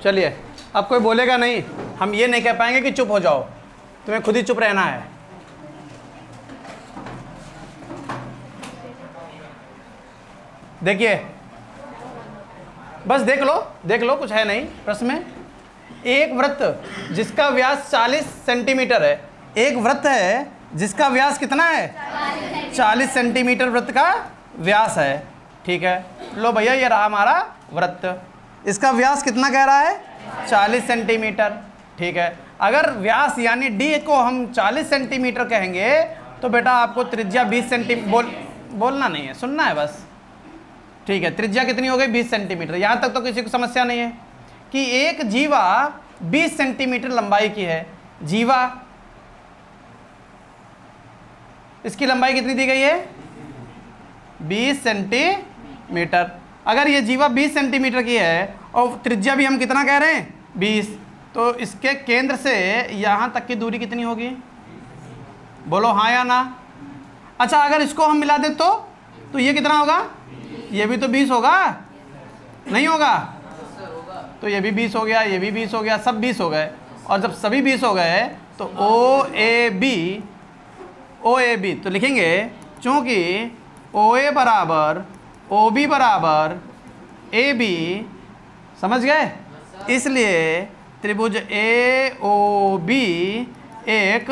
चलिए, अब कोई बोलेगा नहीं, हम ये नहीं कह पाएंगे कि चुप हो जाओ, तुम्हें खुद ही चुप रहना है। देखिए, बस देख लो, कुछ है नहीं प्रश्न में। एक वृत्त जिसका व्यास 40 सेंटीमीटर है, एक वृत्त है जिसका व्यास कितना है? 40 सेंटीमीटर वृत्त का व्यास है। ठीक है, लो भैया ये रहा हमारा वृत्त, इसका व्यास कितना कह रहा है? 40 सेंटीमीटर। ठीक है, अगर व्यास यानी डी को हम 40 सेंटीमीटर कहेंगे तो बेटा आपको त्रिज्या 20 सेंटीमीटर बोलना नहीं है, सुनना है बस। ठीक है, त्रिज्या कितनी हो गई? 20 सेंटीमीटर। यहाँ तक तो किसी को समस्या नहीं है कि एक जीवा 20 सेंटीमीटर लंबाई की है। जीवा, इसकी लंबाई कितनी दी गई है? 20 सेंटीमीटर। अगर ये जीवा 20 सेंटीमीटर की है और त्रिज्या भी हम कितना कह रहे हैं? 20, तो इसके केंद्र से यहाँ तक की दूरी कितनी होगी? बोलो हाँ या ना। अच्छा, अगर इसको हम मिला दें तो ये कितना होगा? ये भी तो 20 होगा, नहीं होगा? तो ये भी 20 हो गया, ये भी 20 हो गया, सब 20 हो गए। और जब सभी 20 हो गए तो ओ ए बी तो लिखेंगे, चूँकि ओ ए बराबर ओ बी बराबर ए बी, समझ गए? इसलिए त्रिभुज ए ओ बी एक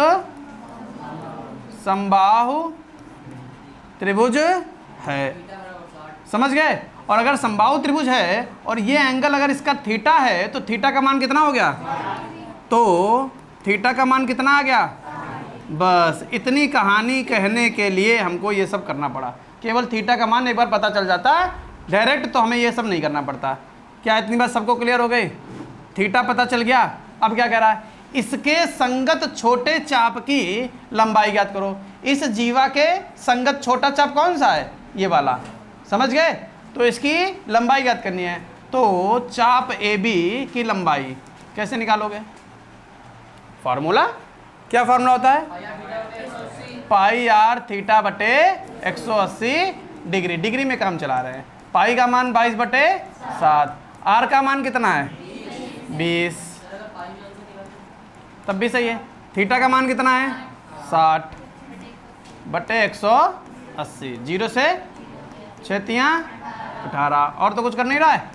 समबाहु त्रिभुज है। समझ गए? और अगर समबाहु त्रिभुज है और ये एंगल अगर इसका थीटा है तो थीटा का मान कितना हो गया? तो थीटा का मान कितना आ गया? बस इतनी कहानी कहने के लिए हमको ये सब करना पड़ा। केवल थीटा का मान एक बार पता चल जाता डायरेक्ट, तो हमें ये सब नहीं करना पड़ता। क्या इतनी बात सबको क्लियर हो गई? थीटा पता चल गया। अब क्या कह रहा है? इसके संगत छोटे चाप की लंबाई ज्ञात करो। इस जीवा के संगत छोटा चाप कौन सा है? ये वाला। समझ गए? तो इसकी लंबाई ज्ञात करनी है। तो चाप ए बी की लंबाई कैसे निकालोगे? फार्मूला, क्या फार्मूला होता है? पाई आर थीटा बटे 180 डिग्री। डिग्री में काम चला रहे हैं। पाई का मान 22/7, आर का मान कितना है? 20, तब भी सही है। थीटा का मान कितना है? 60/180। 0 से 6 18, और तो कुछ कर नहीं रहा है,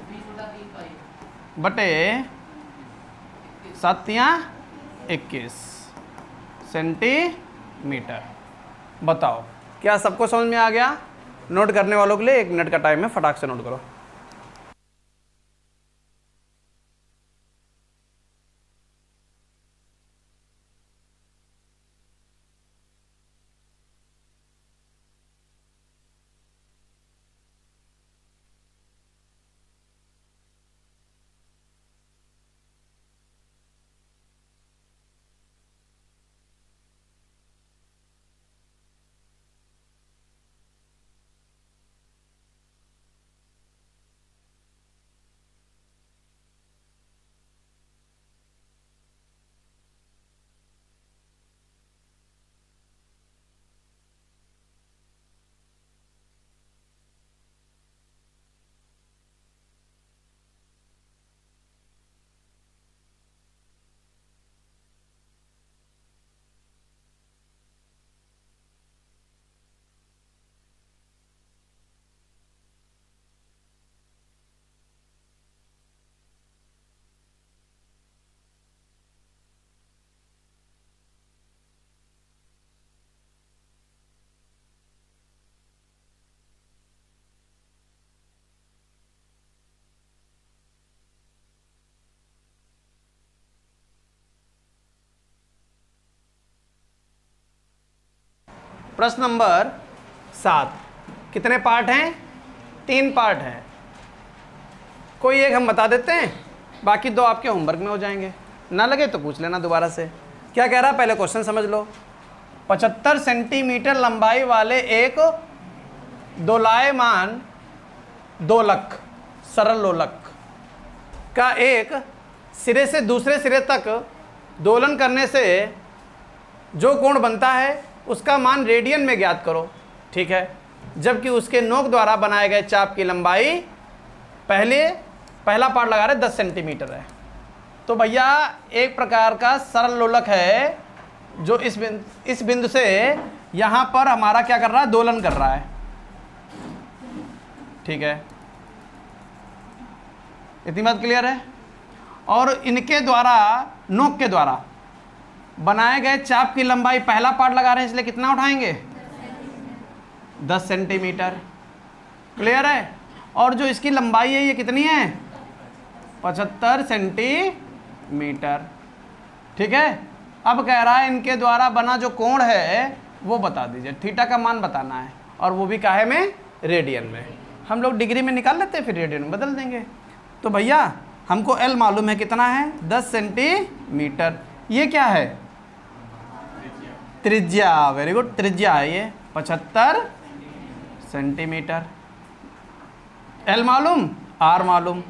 बटे 7 21 सेंटीमीटर। बताओ क्या सबको समझ में आ गया? नोट करने वालों के लिए 1 मिनट का टाइम है, फटाक से नोट करो। प्रश्न नंबर 7। कितने पार्ट हैं? 3 पार्ट हैं। कोई एक हम बता देते हैं, बाकी 2 आपके होमवर्क में हो जाएंगे। ना लगे तो पूछ लेना दोबारा से। क्या कह रहा है पहले क्वेश्चन समझ लो। 75 सेंटीमीटर लंबाई वाले एक दोलायमान दोलक, सरल लोलक का एक सिरे से दूसरे सिरे तक दोलन करने से जो कोण बनता है उसका मान रेडियन में ज्ञात करो। ठीक है, जबकि उसके नोक द्वारा बनाए गए चाप की लंबाई पहला पार्ट लगा रहे 10 सेंटीमीटर है। तो भैया एक प्रकार का सरल लोलक है जो इस बिंदु से यहाँ पर हमारा क्या कर रहा है, दोलन कर रहा है। ठीक है, इतनी बात क्लियर है। और इनके द्वारा, नोक के द्वारा बनाए गए चाप की लंबाई, पहला पार्ट लगा रहे हैं इसलिए कितना उठाएंगे, 10 सेंटीमीटर। क्लियर है। और जो इसकी लंबाई है ये कितनी है, 75 सेंटीमीटर। ठीक है। अब कह रहा है इनके द्वारा बना जो कोण है वो बता दीजिए, थीटा का मान बताना है, और वो भी काहे में, रेडियन में। हम लोग डिग्री में निकाल लेते हैं, फिर रेडियन में बदल देंगे। तो भैया हमको एल मालूम है, कितना है, 10 सेंटीमीटर। ये क्या है, त्रिज्या। वेरी गुड, त्रिज्या है ये 75 सेंटीमीटर। एल मालूम, आर मालूम,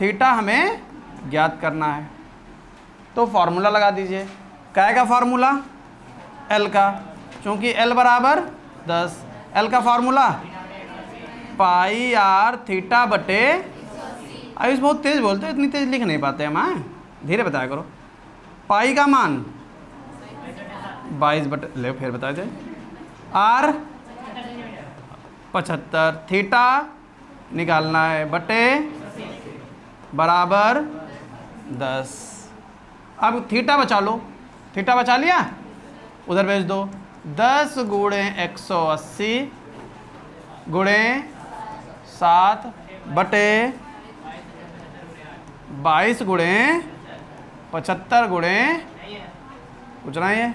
थीटा हमें ज्ञात करना है। तो फॉर्मूला लगा दीजिए। क्या का फॉर्मूला, एल का, क्योंकि एल बराबर 10। एल का फॉर्मूला पाई आर थीटा बटे, आयुष बहुत तेज बोलते हो, इतनी तेज लिख नहीं पाते हम, हाँ धीरे बताया करो। पाई का मान 22 बटे, ले फिर बता दे, आर 75, थीटा निकालना है, बटे बराबर 10। अब थीटा बचा लो, थीटा बचा लिया, उधर भेज दो। 10 गुणे 180 गुणे 7 बटे 22 गुणे 75 गुणे कुछ ना ये।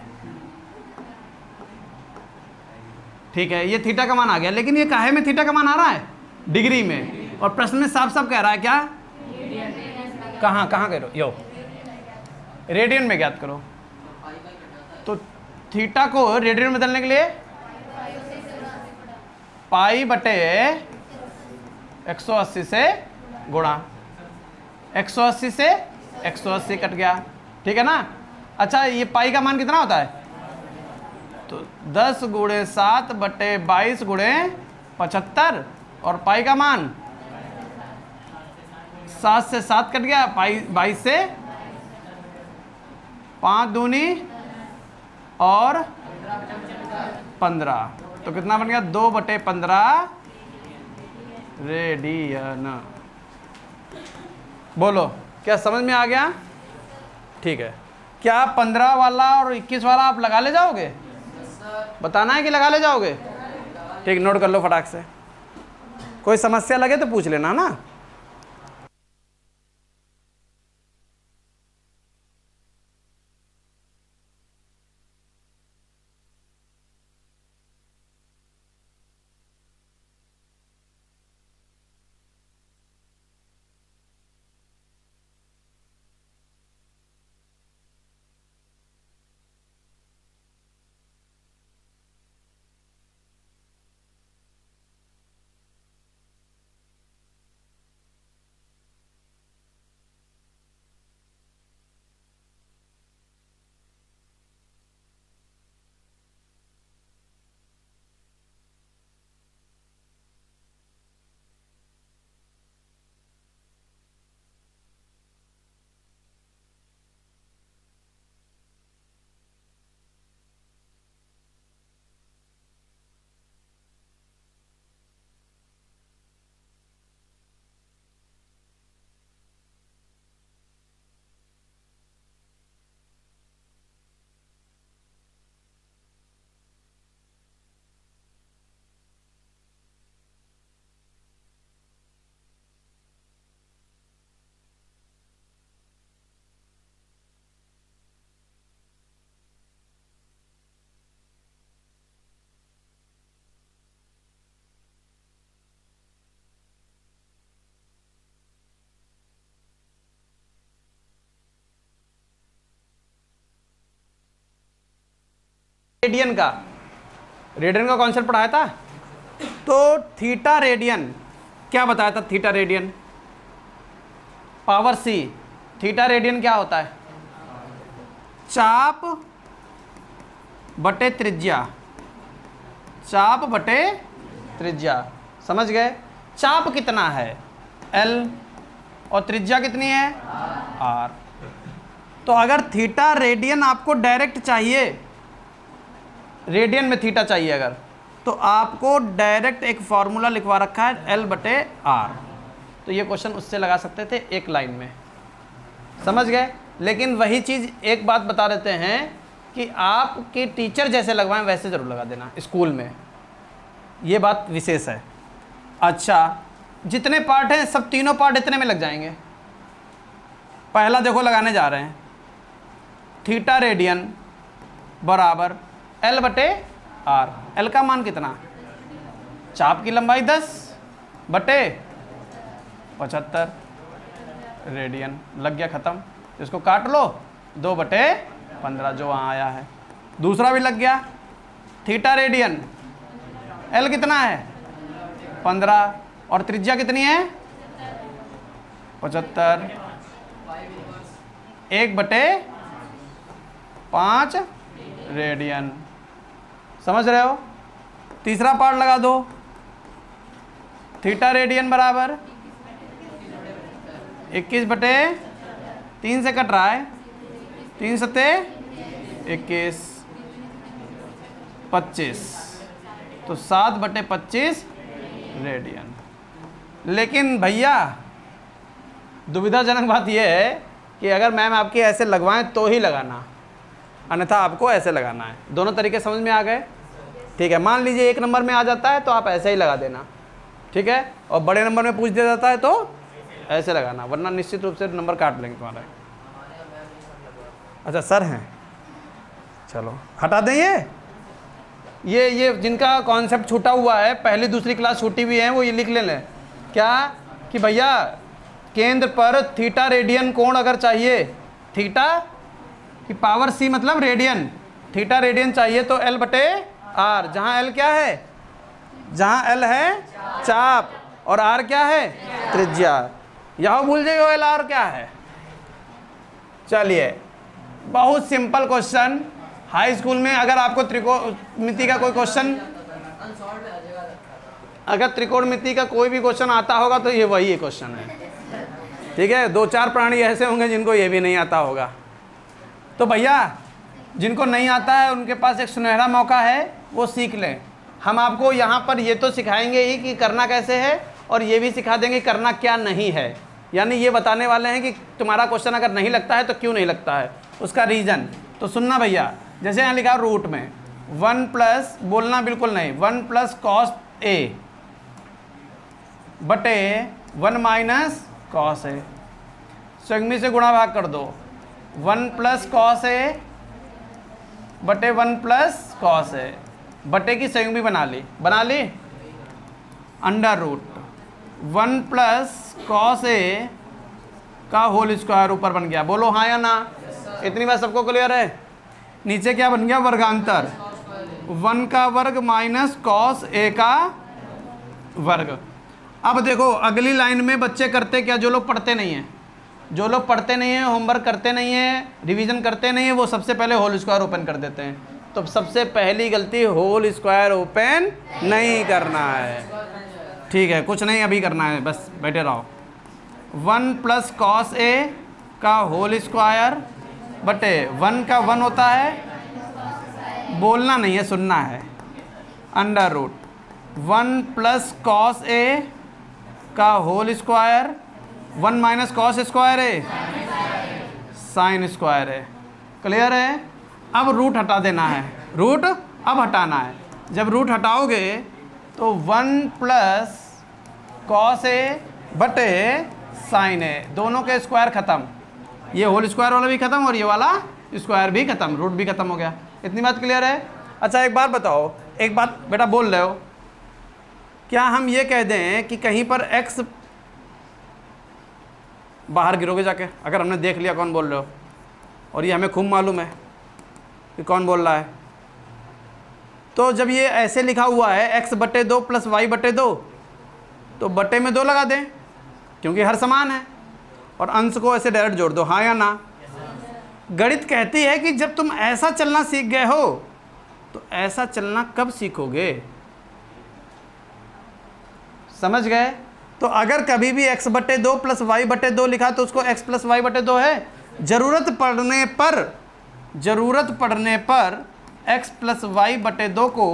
ठीक है, ये थीटा का मान आ गया। लेकिन ये काहे में थीटा का मान आ रहा है, डिग्री में। और प्रश्न में साफ साफ कह रहा है क्या, कहाँ करो, यो रेडियन में ज्ञात करो। तो थीटा को रेडियन में बदलने के लिए पाई बटे 180 से गुणा, 180 से 180 कट गया। ठीक है ना। अच्छा, ये पाई का मान कितना होता है, तो 10 गुणे 7 बटे 22 गुणे 75, और पाई का मान 7 से 7 कट गया, पाई 22 से 5 दूनी और 15, तो कितना बन गया, 2 बटे 15 रेडियन। बोलो क्या समझ में आ गया। ठीक है, क्या 15 वाला और 21 वाला आप लगा ले जाओगे, बताना है कि लगा ले जाओगे। ठीक, नोट कर लो फटाक से, कोई समस्या लगे तो पूछ लेना ना। रेडियन का कॉन्सेप्ट पढ़ाया था। तो थीटा रेडियन क्या बताया था, थीटा रेडियन पावर सी। थीटा रेडियन क्या होता है, चाप बटे त्रिज्या, चाप बटे त्रिज्या। समझ गए। चाप कितना है, एल, और त्रिज्या कितनी है, आर। तो अगर थीटा रेडियन आपको डायरेक्ट चाहिए, रेडियन में थीटा चाहिए अगर, तो आपको डायरेक्ट एक फॉर्मूला लिखवा रखा है L/R। तो ये क्वेश्चन उससे लगा सकते थे एक लाइन में, समझ गए। लेकिन वही चीज़ एक बात बता देते हैं कि आपके टीचर जैसे लगवाएं वैसे ज़रूर लगा देना स्कूल में, ये बात विशेष है। अच्छा, जितने पार्ट हैं सब तीनों पार्ट इतने में लग जाएंगे। पहला देखो लगाने जा रहे हैं, थीटा रेडियन बराबर L/R। L का मान कितना, चाप की लंबाई 10/75 रेडियन, लग गया ख़त्म। इसको काट लो, 2/15 जो वहाँ आया है। दूसरा भी लग गया, थीटा रेडियन, L कितना है 15 और त्रिज्या कितनी है 75, 1/5 रेडियन, समझ रहे हो। तीसरा पार्ट लगा दो, थीटा रेडियन बराबर 21/3 से कट रहा है, 3 सत्ते 21, 25, तो 7/25 रेडियन। लेकिन भैया दुविधाजनक बात यह है कि अगर मैम आपकी ऐसे लगवाएं तो ही लगाना, अन्यथा आपको ऐसे लगाना है। दोनों तरीके समझ में आ गए, ठीक है। मान लीजिए एक नंबर में आ जाता है तो आप ऐसे ही लगा देना, ठीक है, और बड़े नंबर में पूछ दिया जाता है तो ऐसे लगाना, वरना निश्चित रूप से नंबर काट लेंगे तुम्हारा। अच्छा सर हैं, चलो हटा दें ये जिनका कॉन्सेप्ट छूटा हुआ है, पहली दूसरी क्लास छूटी हुई है, वो ये लिख लें क्या कि भैया केंद्र पर थीटा रेडियन कोण अगर चाहिए, थीटा की पावर C मतलब रेडियन, थीटा रेडियन चाहिए तो L/R, जहाँ L क्या है, जहाँ L है चाप और R क्या है त्रिज्या। यहाँ भूल जाइए LR क्या है। चलिए, बहुत सिंपल क्वेश्चन। हाई स्कूल में अगर आपको त्रिकोणमिति का कोई क्वेश्चन, अगर त्रिकोणमिति का कोई भी क्वेश्चन आता होगा तो ये वही क्वेश्चन है, ठीक है। 2-4 प्राणी ऐसे होंगे जिनको ये भी नहीं आता होगा। तो भैया जिनको नहीं आता है उनके पास एक सुनहरा मौका है, वो सीख लें। हम आपको यहाँ पर ये तो सिखाएंगे ही कि करना कैसे है, और ये भी सिखा देंगे करना क्या नहीं है। यानी ये बताने वाले हैं कि तुम्हारा क्वेश्चन अगर नहीं लगता है तो क्यों नहीं लगता है, उसका रीज़न। तो सुनना भैया, जैसे यहाँ लिखा रूट में 1 बोलना बिल्कुल नहीं, 1 cos A बटे 1 cos A, संयुग्मी से गुणा भाग कर दो, 1 cos A बटे 1 cos A, बटे की संयुग्मी बना ली अंडर रूट 1 cos A का होल स्क्वायर ऊपर बन गया। बोलो हाँ या ना, इतनी बात सबको क्लियर है। नीचे क्या बन गया, वर्गांतर 1 का वर्ग माइनस cos A का वर्ग। अब देखो अगली लाइन में बच्चे करते क्या, जो लोग पढ़ते नहीं हैं, होमवर्क करते नहीं हैं, रिवीजन करते नहीं हैं, वो सबसे पहले होल स्क्वायर ओपन कर देते हैं। तो सबसे पहली गलती, होल स्क्वायर ओपन नहीं करना है, ठीक है। कुछ नहीं अभी करना है, बस बैठे रहो। 1 cos A का होल स्क्वायर बटे 1 का 1 होता है, बोलना नहीं है सुनना है, अंडर रूट 1 cos A का होल स्क्वायर, 1 cos स्क्वायर है साइन स्क्वायर है। क्लियर है। अब रूट हटा देना है, रूट अब हटाना है। जब रूट हटाओगे तो 1 cos A बटे साइन A, दोनों के स्क्वायर ख़त्म, ये होल स्क्वायर वाला भी ख़त्म और ये वाला स्क्वायर भी ख़त्म, रूट भी ख़त्म हो गया। इतनी बात क्लियर है। अच्छा एक बात बताओ, एक बात बेटा बोल रहे हो, क्या हम ये कह दें कि कहीं पर x बाहर गिरोगे जाके, अगर हमने देख लिया कौन बोल रहे हो, और ये हमें खूब मालूम है कि कौन बोल रहा है, तो जब ये ऐसे लिखा हुआ है x/2 + y/2, तो बटे में 2 लगा दें क्योंकि हर समान है, और अंश को ऐसे डायरेक्ट जोड़ दो, हाँ या ना। गणित कहती है कि जब तुम ऐसा चलना सीख गए हो तो ऐसा चलना कब सीखोगे, समझ गए। तो अगर कभी भी x/2 + y/2 लिखा तो उसको x + y/2 है, ज़रूरत पड़ने पर x प्लस वाई बटे 2 को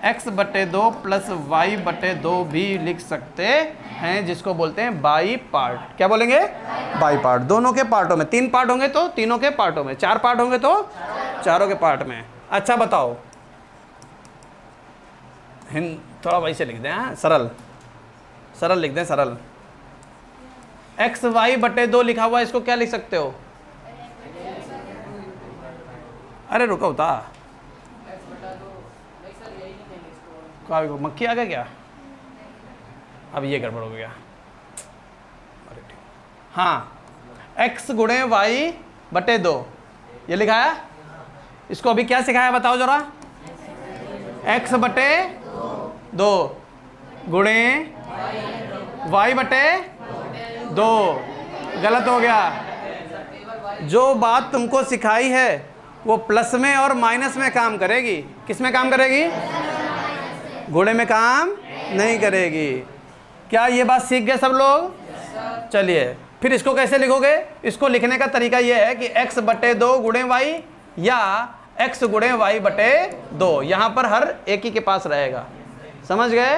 x बटे 2 प्लस वाई बटे 2 भी लिख सकते हैं, जिसको बोलते हैं बाई पार्ट। क्या बोलेंगे? By part. दोनों के पार्टों में, 3 पार्ट होंगे तो तीनों के पार्टों में, 4 पार्ट होंगे तो चारों के पार्ट में। अच्छा बताओ, थोड़ा वही से लिख दें, हाँ, सरल लिख दें, सरल। एक्स वाई बटे 2 लिखा हुआ है, इसको क्या लिख सकते हो? अरे रुको बता, मक्खी आ गया क्या? अब ये गड़बड़ हो गया। अरे ठीक, हाँ, x गुणे वाई बटे 2 ये लिखा है। इसको अभी क्या सिखाया बताओ जरा? x बटे 2 गुणे वाई बटे 2। गलत हो गया। जो बात तुमको सिखाई है वो प्लस में और माइनस में काम करेगी। किस में काम करेगी? गुणे में काम नहीं करेगी। क्या ये बात सीख गए सब लोग? चलिए फिर इसको कैसे लिखोगे? इसको लिखने का तरीका ये है कि x बटे 2 गुणे वाई या x गुणे वाई बटे 2। यहाँ पर हर एक ही के पास रहेगा। समझ गए?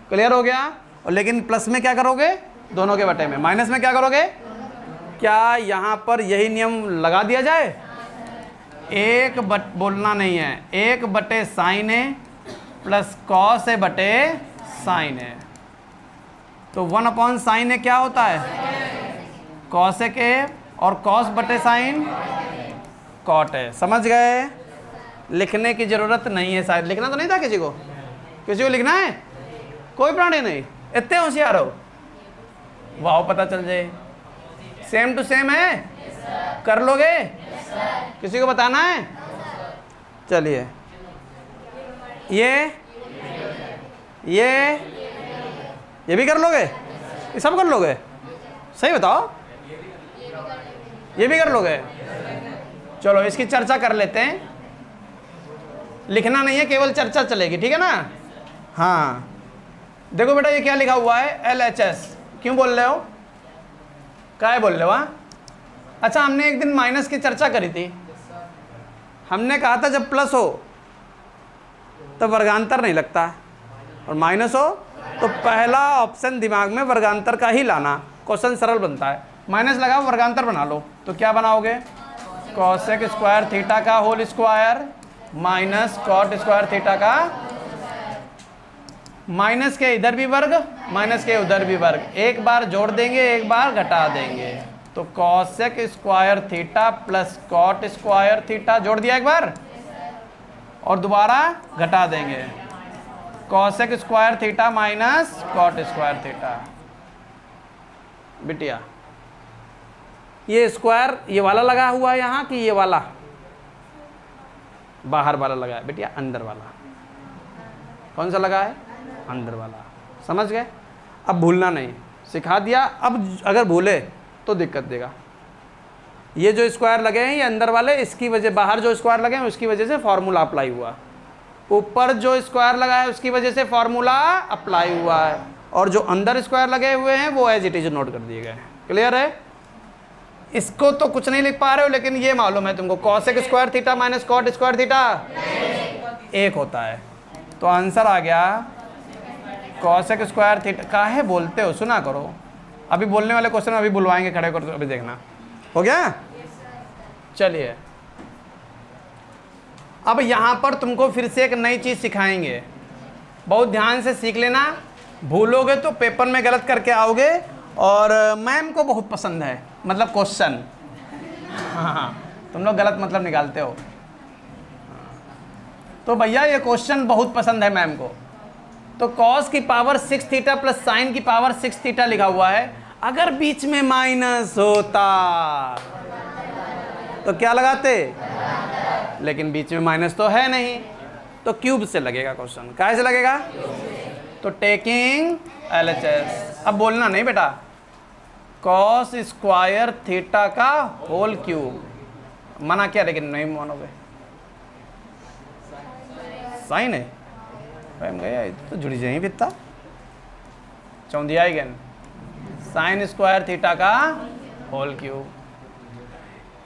क्लियर हो गया? और लेकिन प्लस में क्या करोगे? दोनों के बटे में। माइनस में क्या करोगे? क्या यहाँ पर यही नियम लगा दिया जाए? एक बट बोलना नहीं है, 1 बटे साइन है प्लस कॉस है बटे साइन है। तो 1 अपॉन साइन है क्या होता है? कॉस है, और कॉस बटे साइन कॉट है। समझ गए? लिखने की ज़रूरत नहीं है। शायद लिखना तो नहीं था किसी को? किसी को लिखना है? कोई प्राणी नहीं? इतने होशियार हो? वाह, पता चल जाए। सेम टू सेम है? कर लोगे? किसी को बताना है? चलिए, ये भी कर लोगे? ये सब कर लोगे? सही बताओ, ये भी कर लोगे? चलो इसकी चर्चा कर लेते हैं। लिखना नहीं है, केवल चर्चा चलेगी, ठीक है ना? हाँ, देखो बेटा, ये क्या लिखा हुआ है? LHS। क्यों बोल रहे हो? क्या बोल रहे हो? हाँ, अच्छा, हमने एक दिन माइनस की चर्चा करी थी। हमने कहा था जब प्लस हो तो वर्गांतर नहीं लगता, और माइनस हो तो पहला ऑप्शन दिमाग में वर्गांतर का ही लाना। क्वेश्चन सरल बनता है। माइनस लगा, वर्गांतर बना लो, तो क्या बनाओगे? कॉसेक स्क्वायर थीटा का whole square minus cot square theta का, माइनस के इधर भी वर्ग, माइनस के उधर भी वर्ग। एक बार जोड़ देंगे, एक बार घटा देंगे। तो cosec square theta plus cot square theta जोड़ दिया एक बार, और दोबारा घटा देंगे। Cosec square theta minus cot square theta. बिटिया, ये स्क्वायर ये वाला लगा हुआ है यहाँ कि ये वाला? बाहर वाला लगा है बिटिया, अंदर वाला। कौन सा लगा है? अंदर वाला। समझ गए? अब भूलना नहीं, सिखा दिया। अब अगर भूले तो दिक्कत देगा। ये जो स्क्वायर लगे हैं ये अंदर वाले, इसकी वजह, बाहर जो स्क्वायर लगे हैं उसकी वजह से फॉर्मूला अप्लाई हुआ। ऊपर जो स्क्वायर लगा है उसकी वजह से फॉर्मूला अप्लाई हुआ है, और जो अंदर स्क्वायर लगे हुए हैं वो एज इट इज नोट कर दिए गए। क्लियर है? इसको तो कुछ नहीं लिख पा रहे हो, लेकिन ये मालूम है तुमको, cosec square theta minus cot square theta 1 होता है। तो आंसर आ गया कॉसेक स्क्वायर थीटा। काहे बोलते हो? सुना करो। अभी बोलने वाले क्वेश्चन अभी बुलवाएंगे, खड़े कर, अभी देखना। हो गया? चलिए, अब यहाँ पर तुमको फिर से एक नई चीज़ सिखाएंगे। बहुत ध्यान से सीख लेना, भूलोगे तो पेपर में गलत करके आओगे। और मैम को बहुत पसंद है, मतलब क्वेश्चन। हाँ, तुम लोग गलत मतलब निकालते हो। तो भैया ये क्वेश्चन बहुत पसंद है मैम को। तो कॉस की पावर 6 थीटा प्लस साइन की पावर 6 थीटा लिखा हुआ है। अगर बीच में माइनस होता तो क्या लगाते? लेकिन बीच में माइनस तो है नहीं, तो क्यूब से लगेगा क्वेश्चन। कैसे से लगेगा? तो टेकिंग LHS। अब बोलना नहीं बेटा, कॉस स्क्वायर थीटा का होल क्यूब। मना किया लेकिन नहीं मानोगे। साइन है गया तो जुड़ी जाए बित्ता चौंधिया साइन स्क्वायर थीटा का होल क्यूब।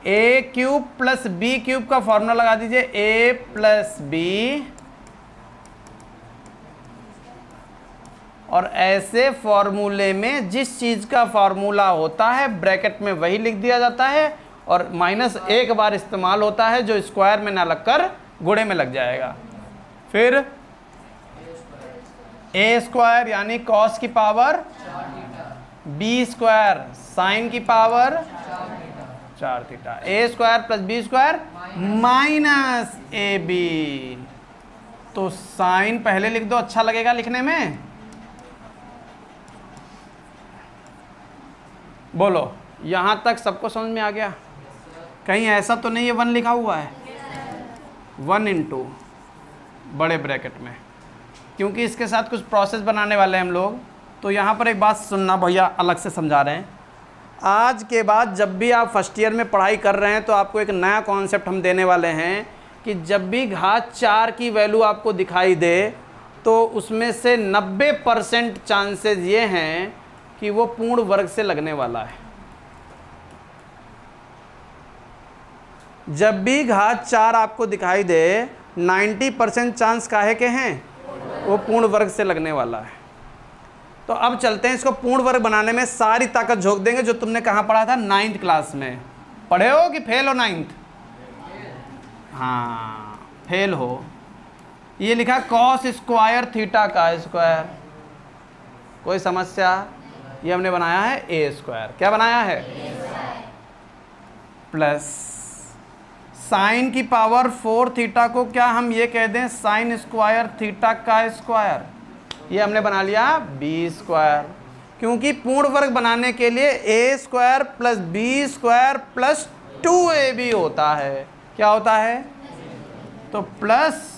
ए क्यूब प्लस बी क्यूब का फॉर्मूला लगा दीजिए, ए प्लस बी, और ऐसे फॉर्मूले में जिस चीज का फॉर्मूला होता है ब्रैकेट में वही लिख दिया जाता है, और माइनस एक बार इस्तेमाल होता है जो स्क्वायर में ना लगकर गुणे में लग जाएगा। फिर ए स्क्वायर यानी कॉस की पावर, बी स्क्वायर साइन की power 4 theta, a square plus B square minus a b. तो साइन पहले लिख दो, अच्छा लगेगा लिखने में। बोलो, यहां तक सबको समझ में आ गया? कहीं ऐसा तो नहीं है 1 लिखा हुआ है? 1 इंटू बड़े ब्रैकेट में, क्योंकि इसके साथ कुछ प्रोसेस बनाने वाले हैं हम लोग। तो यहाँ पर एक बात सुनना, भैया अलग से समझा रहे हैं। आज के बाद जब भी आप फर्स्ट ईयर में पढ़ाई कर रहे हैं तो आपको एक नया कॉन्सेप्ट हम देने वाले हैं कि जब भी घात 4 की वैल्यू आपको दिखाई दे तो उसमें से 90% चांसेस ये हैं कि वो पूर्ण वर्ग से लगने वाला है। जब भी घात 4 आपको दिखाई दे 90% चांस काहे के हैं? वो पूर्ण वर्ग से लगने वाला है। तो अब चलते हैं, इसको पूर्ण वर्ग बनाने में सारी ताकत झोंक देंगे, जो तुमने कहाँ पढ़ा था? 9th क्लास में पढ़े हो कि फेल हो 9th? हाँ, फेल हो। ये लिखा कॉस स्क्वायर थीटा का स्क्वायर, कोई समस्या? ये हमने बनाया है ए स्क्वायर। क्या बनाया है? प्लस साइन की पावर 4 थीटा को क्या हम ये कह दें? साइन स्क्वायर थीटा का स्क्वायर। ये हमने बना लिया बी स्क्वायर, क्योंकि पूर्ण वर्ग बनाने के लिए A square plus B square plus 2ab होता है। क्या होता है? तो प्लस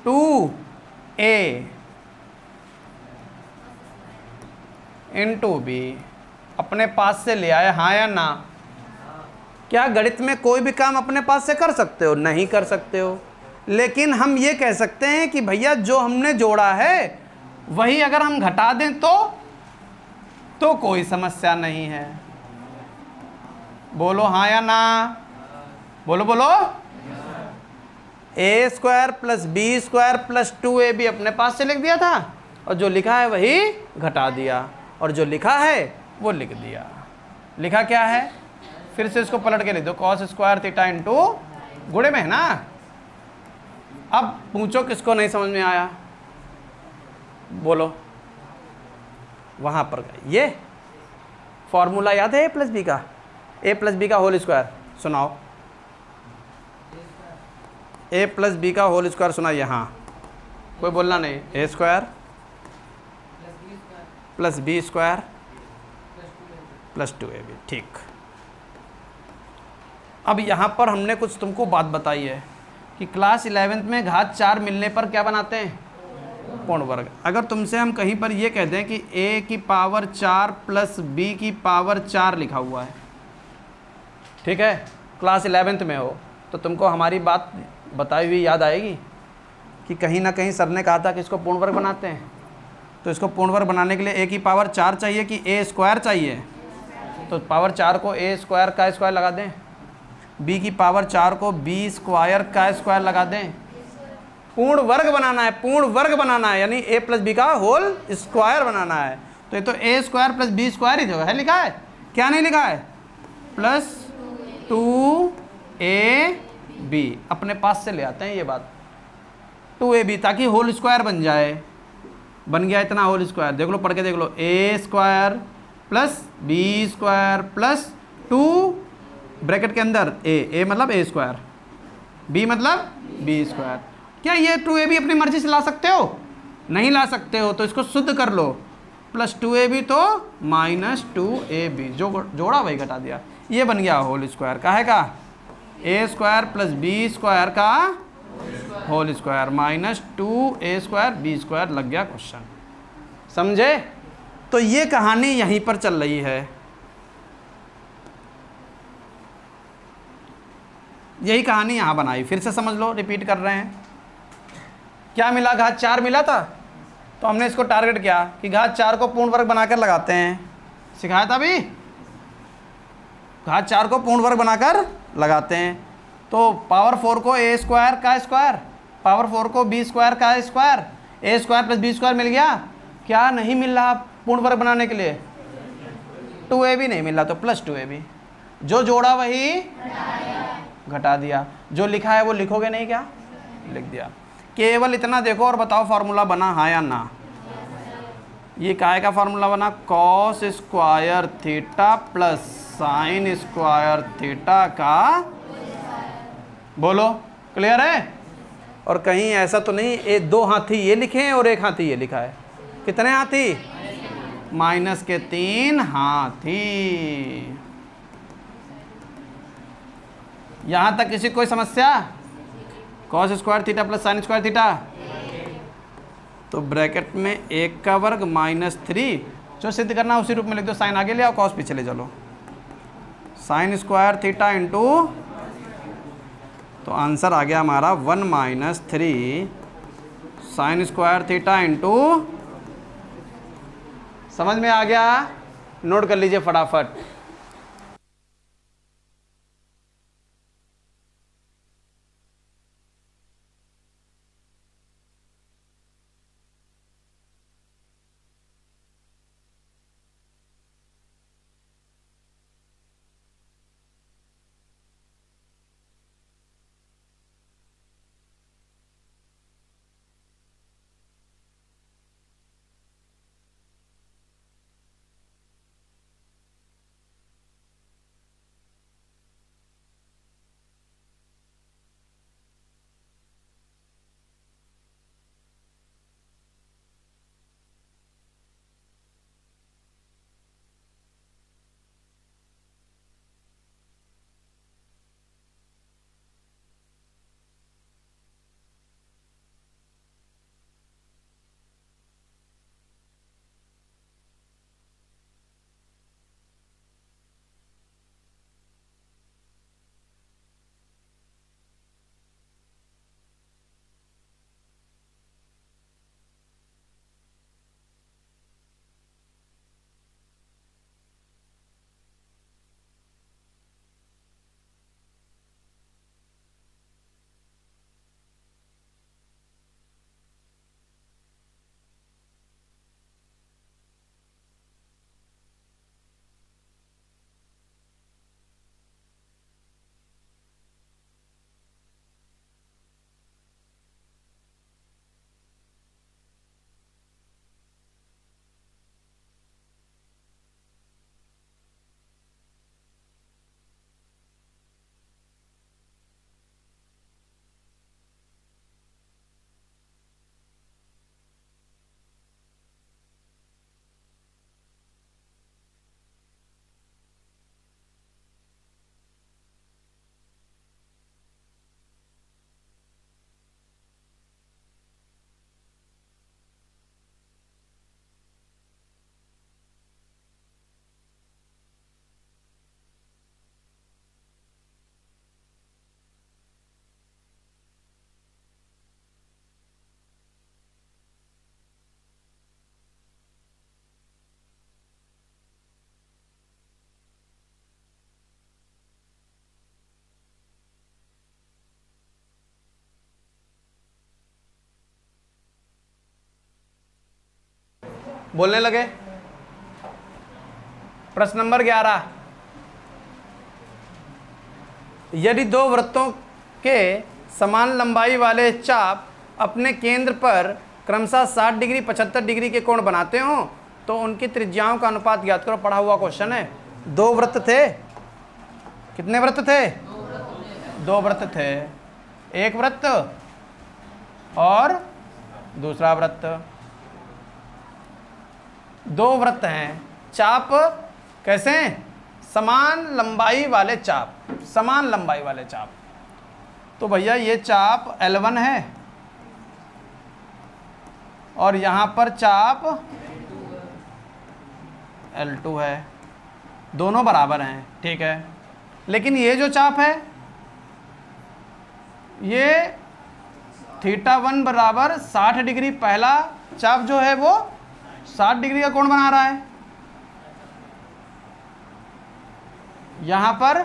2a इंटू बी अपने पास से ले आए, हाँ या ना? क्या गणित में कोई भी काम अपने पास से कर सकते हो? नहीं कर सकते हो। लेकिन हम ये कह सकते हैं कि भैया जो हमने जोड़ा है वही अगर हम घटा दें तो कोई समस्या नहीं है। बोलो हाँ या ना? बोलो बोलो। A square plus B square plus 2ab अपने पास से लिख दिया था, और जो लिखा है वही घटा दिया, और जो लिखा है वो लिख दिया। लिखा क्या है? फिर से इसको पलट के लिख दो, कॉस स्क्वायर थीटा इंटू, गुणे में है ना। अब पूछो किसको नहीं समझ में आया? बोलो। वहां पर ये फॉर्मूला याद है ए प्लस बी का? ए प्लस बी का होल स्क्वायर सुनाओ। ए प्लस बी का होल स्क्वायर सुना? यहाँ कोई बोलना नहीं। A square plus B square plus 2ab। ठीक। अब यहाँ पर हमने कुछ तुमको बात बताई है कि क्लास 11th में घात 4 मिलने पर क्या बनाते हैं? पूर्ण वर्ग। अगर तुमसे हम कहीं पर ये कह दें कि a की पावर 4 प्लस b की पावर 4 लिखा हुआ है, ठीक है, क्लास 11th में हो, तो तुमको हमारी बात बताई हुई याद आएगी कि कहीं ना कहीं सर ने कहा था कि इसको पूर्ण वर्ग बनाते हैं। तो इसको पूर्ण वर्ग बनाने के लिए a की पावर 4 चाहिए कि a स्क्वायर चाहिए? तो पावर 4 को a स्क्वायर का स्क्वायर लगा दें, b की पावर 4 को b स्क्वायर का स्क्वायर लगा दें। पूर्ण वर्ग बनाना है, पूर्ण वर्ग बनाना है, यानी a प्लस बी का होल स्क्वायर बनाना है। तो ये तो a square plus B square ही जो है लिखा है, क्या नहीं लिखा है? प्लस 2ab अपने पास से ले आते हैं ये बात, 2ab, ताकि होल स्क्वायर बन जाए। बन गया इतना होल स्क्वायर, देख लो, पढ़ के देख लो। a square plus B square plus 2 bracket के अंदर a मतलब a स्क्वायर, b मतलब b स्क्वायर। क्या ये 2ab अपनी मर्जी से ला सकते हो? नहीं ला सकते हो, तो इसको शुद्ध कर लो। प्लस 2ab तो माइनस 2ab, जो जोड़ा वही घटा दिया। ये बन गया होल स्क्वायर। काहे का? a square plus B square का whole square minus 2a square b square. लग गया क्वेश्चन, समझे? तो ये कहानी यहीं पर चल रही है। यही कहानी यहाँ बनाई, फिर से समझ लो, रिपीट कर रहे हैं। क्या मिला? घात 4 मिला था, तो हमने इसको टारगेट किया कि घात 4 को पूर्ण वर्ग बनाकर लगाते हैं। सिखाया था अभी, घात 4 को पूर्ण वर्ग बनाकर लगाते हैं। तो पावर 4 को ए स्क्वायर का स्क्वायर, पावर 4 को बी स्क्वायर का स्क्वायर, ए स्क्वायर प्लस बी स्क्वायर मिल गया। क्या नहीं मिल रहा पूर्ण वर्ग बनाने के लिए? 2ab नहीं मिल रहा तो प्लस 2ab। जो जोड़ा वही घटा दिया, जो लिखा है वो लिखोगे नहीं क्या? लिख दिया। केवल इतना देखो और बताओ फार्मूला बना हाँ या ना? ये काय का फार्मूला बना? Cos square theta plus sine square theta का, बोलो क्लियर है? और कहीं ऐसा तो नहीं ये 2 हाथी ये लिखे हैं और 1 हाथी ये लिखा है? कितने हाथी? माइनस के 3 हाथी। यहां तक किसी कोई समस्या? Cos square theta plus sine square theta, तो ब्रैकेट में 1 का वर्ग माइनस 3, जो सिद्ध करना उसी रूप में लिख दो। साइन आगे ले आओ, कॉस पीछे ले चलो। साइन स्क्वायर थीटा इंटू, तो आंसर आ गया हमारा 1 minus 3 sine square theta into, समझ में आ गया? नोट कर लीजिए फटाफट। बोलने लगे। प्रश्न नंबर 11, यदि 2 वृत्तों के समान लंबाई वाले चाप अपने केंद्र पर क्रमशः 60 डिग्री 75 डिग्री के कोण बनाते हो तो उनकी त्रिज्याओं का अनुपात ज्ञात करो। पढ़ा हुआ क्वेश्चन है। 2 वृत्त थे, कितने वृत्त थे? 2 वृत्त थे, एक वृत्त और दूसरा वृत्त। 2 वृत्त हैं, चाप कैसे? समान लंबाई वाले चाप, समान लंबाई वाले चाप। तो भैया ये चाप L1 है और यहाँ पर चाप L2 है, दोनों बराबर हैं, ठीक है। लेकिन ये जो चाप है ये θ1 बराबर 60 डिग्री, पहला चाप जो है वो 60 डिग्री का कोण बना रहा है। यहाँ पर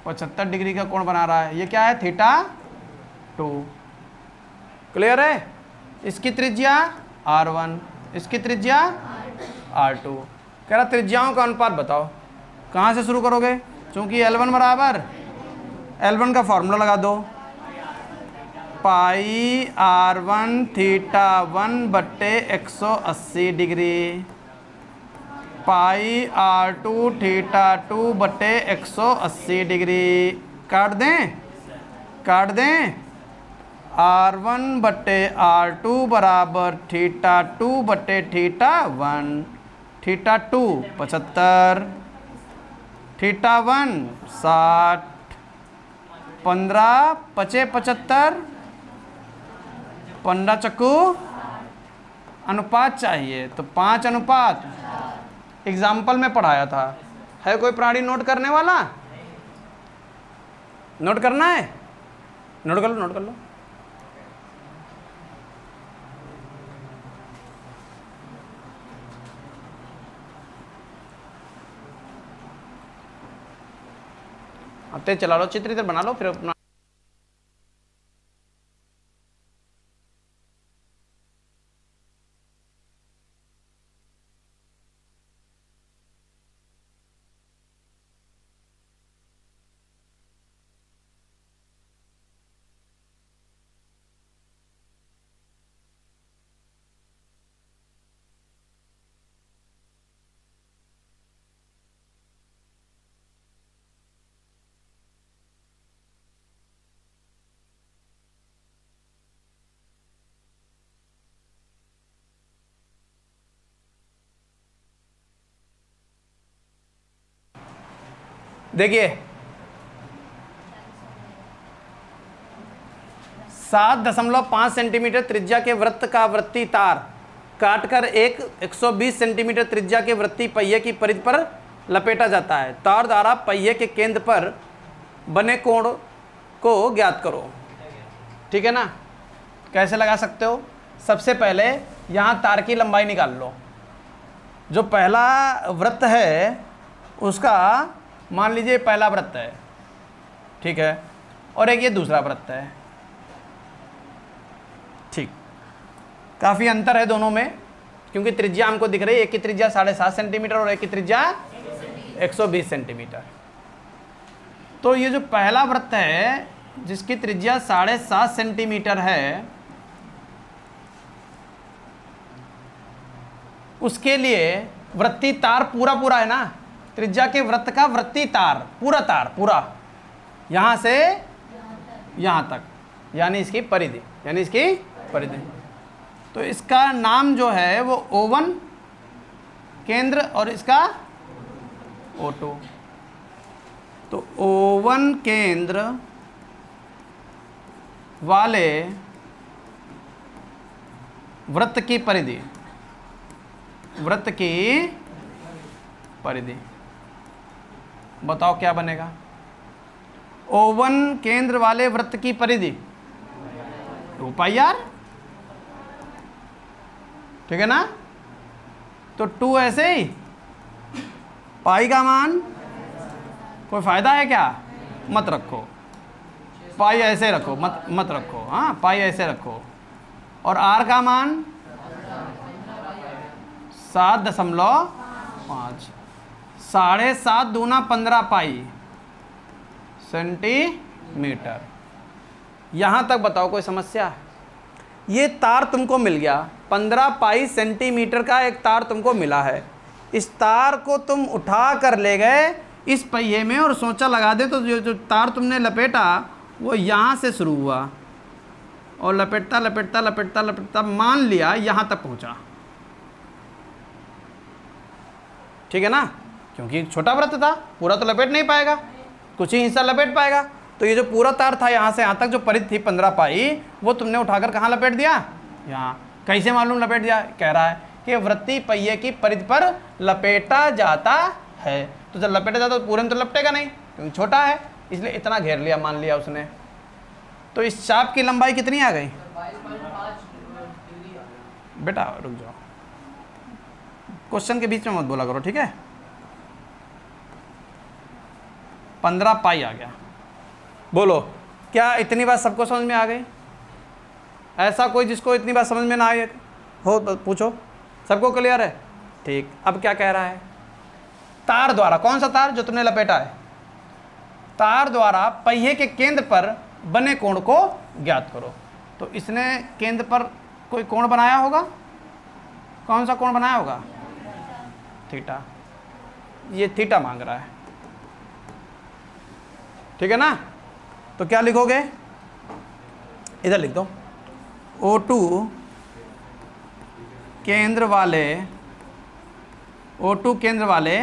75 डिग्री का कोण बना रहा है। ये क्या है? थीटा 2। क्लियर है? इसकी त्रिज्या r1, इसकी त्रिज्या r2। कह रहा त्रिज्याओं का अनुपात बताओ। कहाँ से शुरू करोगे? चूंकि L1 बराबर, L1 का फॉर्मूला लगा दो, पाई r1 थीटा 1 बट्टे 180 डिग्री, पाई r2 थीटा 2 बट्टे 180 डिग्री। काट दें? काट दें? r1 बट्टे r2 बराबर थीटा 2 बट्टे थीटा 1। थीटा 2 75, थीटा 1 60, 15 पचे 75, 15 चक्कू अनुपात चाहिए तो 5 अनुपात। एग्जाम्पल में पढ़ाया था। है कोई प्राणी नोट करने वाला? नोट करना है? नोट कर लो, नोट कर लो। अब तेज चला लो, चित्र इधर बना लो, फिर अपना देखिए 7.5 सेंटीमीटर त्रिज्या के वृत्त का वृत्तीय तार काटकर एक 120 सेंटीमीटर त्रिज्या के वृत्तीय पहिए की परिधि पर लपेटा जाता है। तार द्वारा पहिए के केंद्र पर बने कोण को ज्ञात करो। ठीक है ना? कैसे लगा सकते हो? सबसे पहले यहाँ तार की लंबाई निकाल लो। जो पहला वृत्त है उसका मान लीजिए पहला वृत्त है, ठीक है, और एक ये दूसरा वृत्त है। ठीक, काफ़ी अंतर है दोनों में, क्योंकि त्रिज्या हमको दिख रही है, एक की त्रिज्या 7.5 सेंटीमीटर और एक की त्रिज्या 120 सेंटीमीटर। तो ये जो पहला वृत्त है जिसकी त्रिज्या 7.5 सेंटीमीटर है, उसके लिए वृत्तीय तार पूरा है ना, त्रिज्या के वृत्त का वृत्तीय तार पूरा यहां से यहां तक, यानी इसकी परिधि, तो इसका नाम जो है वो O1 केंद्र और इसका O2। तो O1 केंद्र वाले वृत्त की परिधि बताओ क्या बनेगा? O1 केंद्र वाले वृत्त की परिधि 2 पाई r, ठीक है ना? तो 2 ऐसे ही, पाई का मान कोई फायदा है क्या? मत रखो, पाई ऐसे रखो, मत रखो। हाँ, पाई ऐसे रखो। और r का मान 7.5, 7.5 दूना 15 पाई सेंटीमीटर। यहाँ तक बताओ कोई समस्या? ये तार तुमको मिल गया, 15 पाई सेंटीमीटर का एक तार तुमको मिला है। इस तार को तुम उठा कर ले गए इस पहिए में और सोचा लगा दे, तो जो तार तुमने लपेटा वो यहाँ से शुरू हुआ और लपेटता मान लिया यहाँ तक पहुँचा। ठीक है ना? क्योंकि छोटा वृत्त था, पूरा तो लपेट नहीं पाएगा, कुछ ही हिस्सा लपेट पाएगा। तो ये जो पूरा तार था यहाँ से यहाँ तक जो परिधि थी 15 पाई, वो तुमने उठाकर कहाँ लपेट दिया? यहाँ। कैसे मालूम लपेट दिया? कह रहा है कि वृत्तीय पहिए की परिधि पर लपेटा जाता है। तो जब लपेटा जाता तो पूरे में तो लपटेगा नहीं, क्योंकि छोटा है, इसलिए इतना घेर लिया, मान लिया उसने। तो इस चाप की लंबाई कितनी आ गई? बेटा रुक जाओ, क्वेश्चन के बीच में मत बोला करो, ठीक है? 15 पाई आ गया। बोलो क्या इतनी बात सबको समझ में आ गई? ऐसा कोई जिसको इतनी बात समझ में ना आए हो तो पूछो, सबको क्लियर है? ठीक। अब क्या कह रहा है? तार द्वारा, कौन सा तार जो तुमने लपेटा है, तार द्वारा पहिए के केंद्र पर बने कोण को ज्ञात करो। तो इसने केंद्र पर कोई कोण बनाया होगा, कौन सा कोण बनाया होगा? थीटा। ये थीटा मांग रहा है, ठीक है ना? तो क्या लिखोगे? इधर लिख दो, O2 केंद्र वाले, O2 केंद्र वाले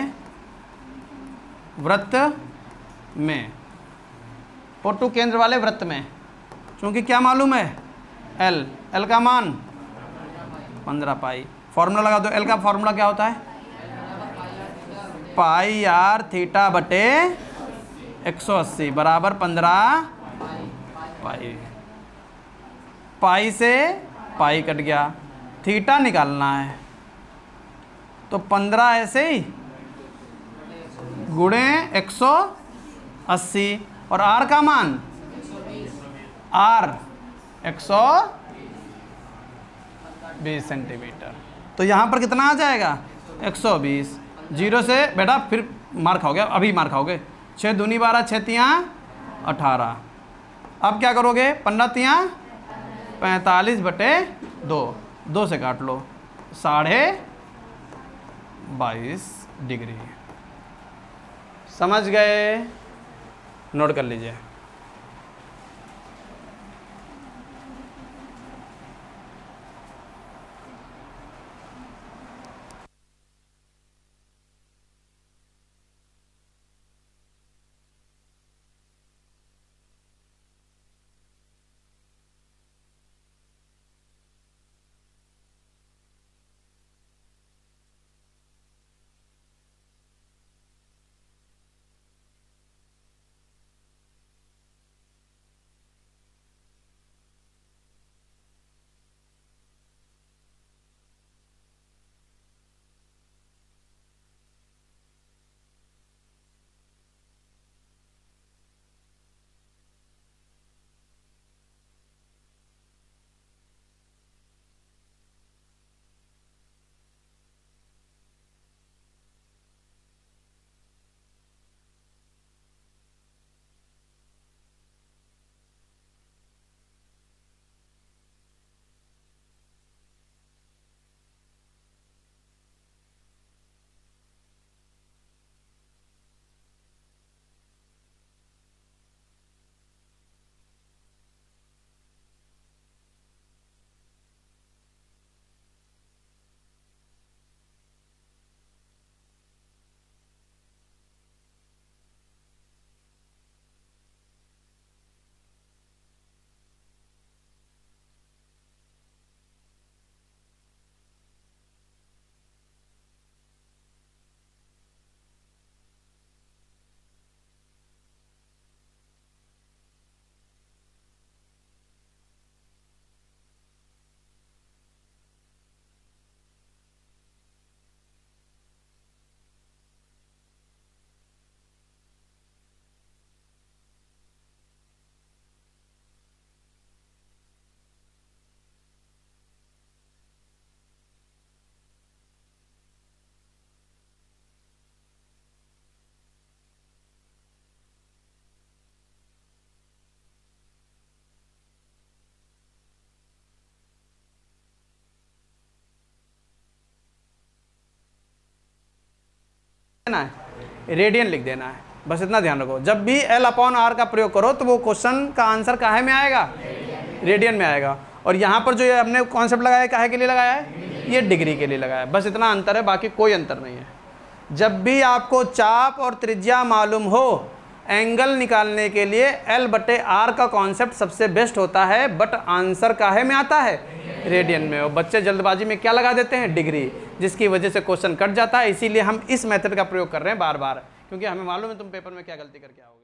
वृत्त में, O2 केंद्र वाले वृत्त में, क्योंकि क्या मालूम है? L का मान 15 पाई। फॉर्मूला लगा दो। L का फॉर्मूला क्या होता है? पाई आर थीटा बटे 180 बराबर 15 पाई। पाई से पाई कट गया, थीटा निकालना है तो 15 ऐसे ही गुणे 180 और आर का मान आर 120 सेंटीमीटर। तो यहाँ पर कितना आ जाएगा? 120। जीरो से बेटा फिर मार खाओगे, अभी मार खाओगे। 6 दूनी 12, 6 तियाँ 18। अब क्या करोगे? 15 तियाँ 45 बटे 2, 2 से काट लो, 22.5 डिग्री। समझ गए? नोट कर लीजिए। देना है, रेडियन लिख देना है, बस इतना ध्यान रखो। जब भी L/R का प्रयोग करो तो वो क्वेश्चन का आंसर काहे में आएगा? रेडियन में आएगा। और यहाँ पर जो ये हमने कॉन्सेप्ट लगाया है, काहे के लिए लगाया है? ये डिग्री के लिए लगाया है। बस इतना अंतर है, बाकी कोई अंतर नहीं है। जब भी आपको चाप और त्रिज्या मालूम हो, एंगल निकालने के लिए L/R का कॉन्सेप्ट सबसे बेस्ट होता है, बट आंसर काहे में आता है? रेडियन में। और बच्चे जल्दबाजी में क्या लगा देते हैं? डिग्री, जिसकी वजह से क्वेश्चन कट जाता है। इसीलिए हम इस मेथड का प्रयोग कर रहे हैं बार बार, क्योंकि हमें मालूम है तुम पेपर में क्या गलती करके आओगे।